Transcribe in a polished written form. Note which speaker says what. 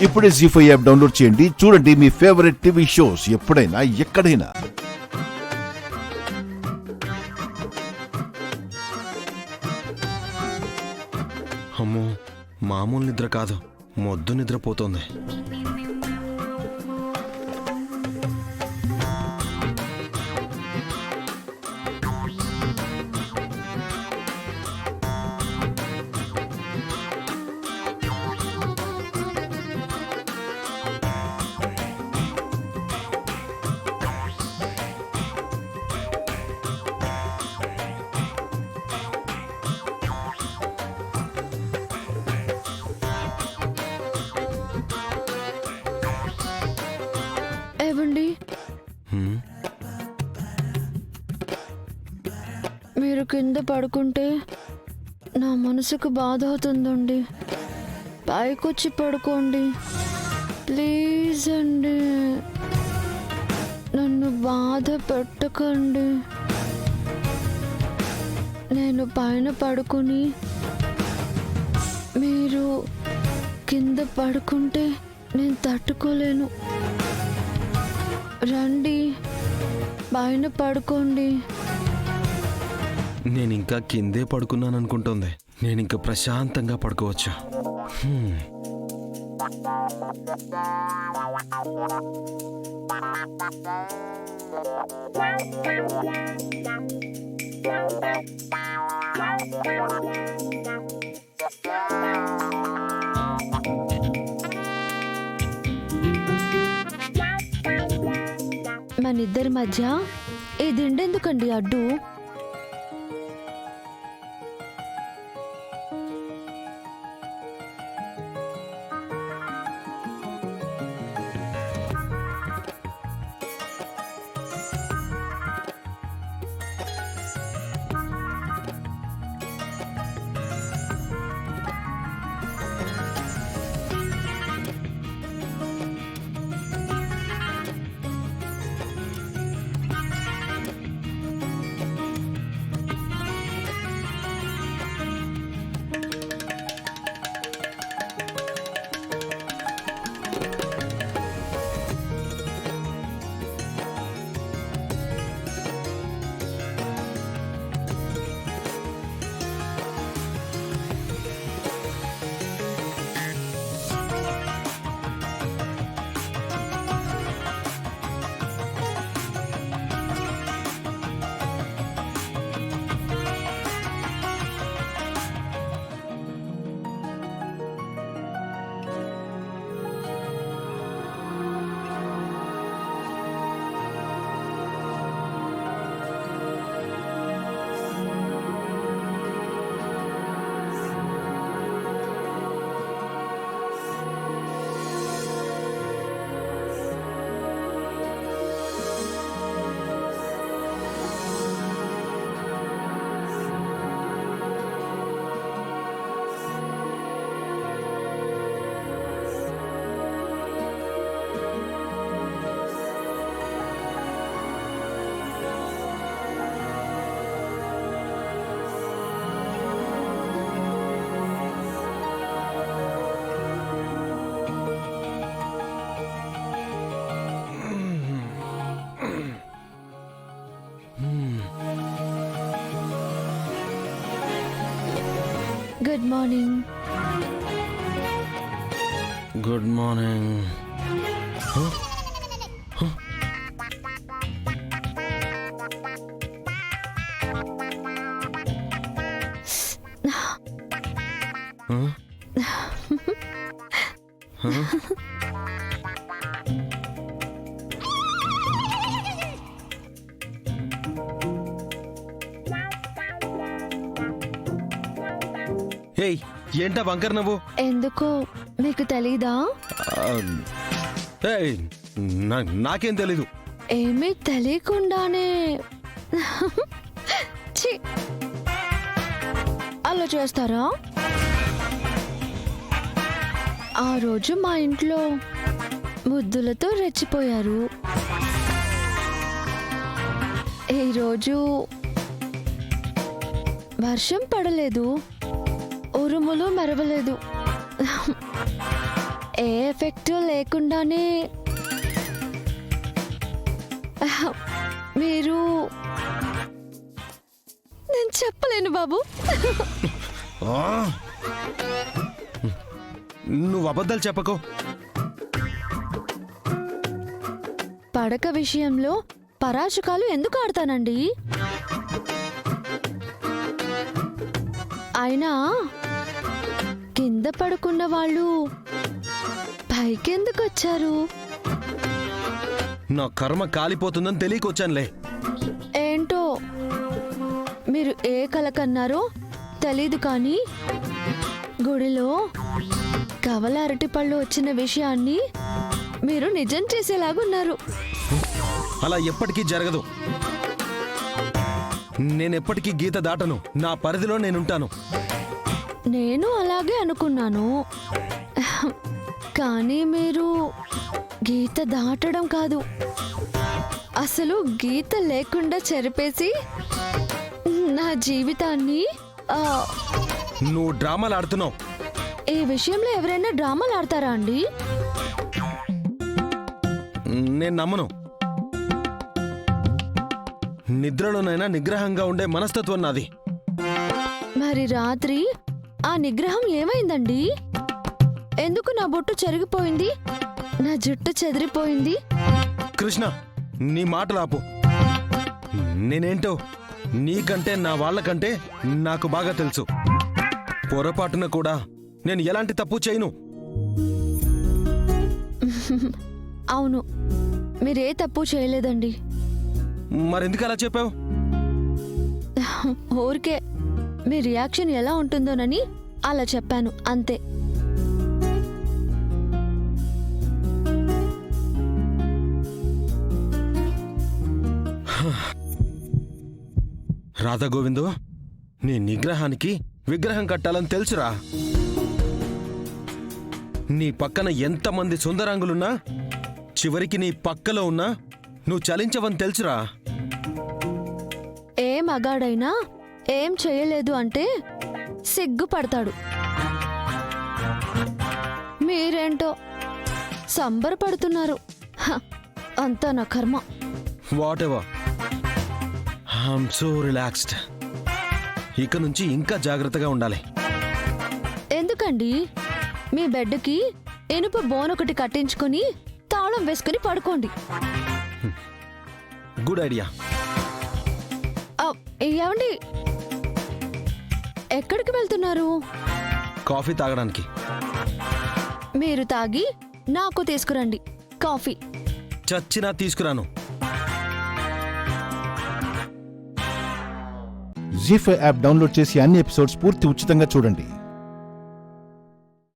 Speaker 1: ఇప్పుడే జీ5 app download చేయండి. చూడండి మీ ఫేవరెట్ టీవీ షోస్ ఎప్పుడైనా ఎక్కడైనా.
Speaker 2: అమ్మో, మామూలు నిద్ర కాదు, మొద్దు నిద్రపోతోంది.
Speaker 3: ఏవండి, మీరు కింద పడుకుంటే నా మనసుకు బాధ అవుతుందండి. పైకొచ్చి పడుకోండి ప్లీజ్ అండి. నన్ను బాధ పెట్టకండి. నేను పైన పడుకుని మీరు కింద పడుకుంటే నేను తట్టుకోలేను. రండి, పైన పడుకోండి.
Speaker 2: నేనింకా కిందే పడుకున్నాను అనుకుంటోంది. నేనింక ప్రశాంతంగా పడుకోవచ్చు.
Speaker 3: మనిద్దరి మధ్య ఈ దిండెందుకండి అడ్డు? Good morning.
Speaker 2: Good morning. ఏయ్, ఏంటా బంకర్ నువ్వు?
Speaker 3: ఎందుకో మీకు తెలీదా?
Speaker 2: ఏయ్, నాకేం తెలీదు.
Speaker 3: ఏమీ తెలియకుండానే ఛీ, అలా చేస్తారా? ఆ రోజు మా ఇంట్లో ముద్దులతో రెచ్చిపోయారు. ఈరోజు వర్షం పడలేదు, ఉరుములు మెరవలేదు. ఏ ఎఫెక్ట్ లేకుండానే మీరు నేను చెప్పలేను బాబు.
Speaker 2: ఆ! నువ్వు అబద్ధాలు చెప్పకో.
Speaker 3: పడక విషయంలో పరాచకాలు ఎందుకు ఆడతానండి? అయినా కింద పడుకున్న వాళ్ళు పైకెందుకు వచ్చారు?
Speaker 2: నా కర్మ కాలిపోతుందని తెలియకొచ్చానులే.
Speaker 3: ఏంటో మీరు ఏ కల కన్నారో తెలీదు కానీ గుడిలో కవల అరటిపళ్ళు వచ్చిన విషయాన్ని మీరు నిజం చేసేలాగున్నారు.
Speaker 2: అలా ఎప్పటికీ జరగదు. నేనెప్పటికీ గీత దాటను. నా పరిధిలో నేనుంటాను.
Speaker 3: నేను అలాగే అనుకున్నాను, కానీ మీరు గీత దాటడం కాదు, అసలు గీత లేకుండా చెరిపేసి నా జీవితాన్ని
Speaker 2: నువ్వు డ్రామాలు ఆడుతున్నావు.
Speaker 3: ఈ విషయంలో ఎవరైనా డ్రామాలు ఆడతారా అండి?
Speaker 2: నేను నమ్మను. నిద్రలోనైనా నిగ్రహంగా ఉండే మనస్తత్వం నాది.
Speaker 3: మరి రాత్రి ఆ నిగ్రహం ఏమైందండి? ఎందుకు నా బొట్టు చెరిగిపోయింది, నా జుట్టు చెదిరిపోయింది?
Speaker 2: కృష్ణ, నీ మాటలు ఆపు. నేనేంటో నీకంటే నా వాళ్ళకంటే నాకు బాగా తెలుసు. పొరపాటున కూడా నేను ఎలాంటి తప్పు చేయను.
Speaker 3: అవును, మీరే తప్పు చేయలేదండి.
Speaker 2: మరెందుకు అలా చెప్పావు?
Speaker 3: ఊరికే మీ రియాక్షన్ ఎలా ఉంటుందోనని అలా చెప్పాను అంతే.
Speaker 2: రాధా గోవిందు, నీ నిగ్రహానికి విగ్రహం కట్టాలని తెలుసురా. నీ పక్కన ఎంతమంది సుందరాంగులున్నా చివరికి నీ పక్కలో ఉన్నా నువ్వు చలించవని తెలుసురా.
Speaker 3: ఏ మగాడైనా ఏం చేయలేదు అంటే సిగ్గుపడతాడు. మీరేంటో సంబరపడుతున్నారు. అంతా నా కర్మ.
Speaker 2: What ever, I'm so relaxed. ఇక నుంచి ఇంకా జాగ్రత్తగా ఉండాలి.
Speaker 3: ఎందుకండి? మీ బెడ్కి ఇనుప బోన్ ఒకటి కట్టించుకొని తాళం వేసుకుని పడుకోండి.
Speaker 2: Good idea.
Speaker 3: ఏమండి, ఎక్కడికి వెళ్తున్నారు?
Speaker 2: కాఫీ తాగడానికి.
Speaker 3: మీరు తాగి నాకు తీసుకురండి కాఫీ.
Speaker 2: చచ్చినా తీసుకురాను.
Speaker 1: జీ5 యాప్ డౌన్లోడ్ చేసి అన్ని ఎపిసోడ్స్ పూర్తి ఉచితంగా చూడండి.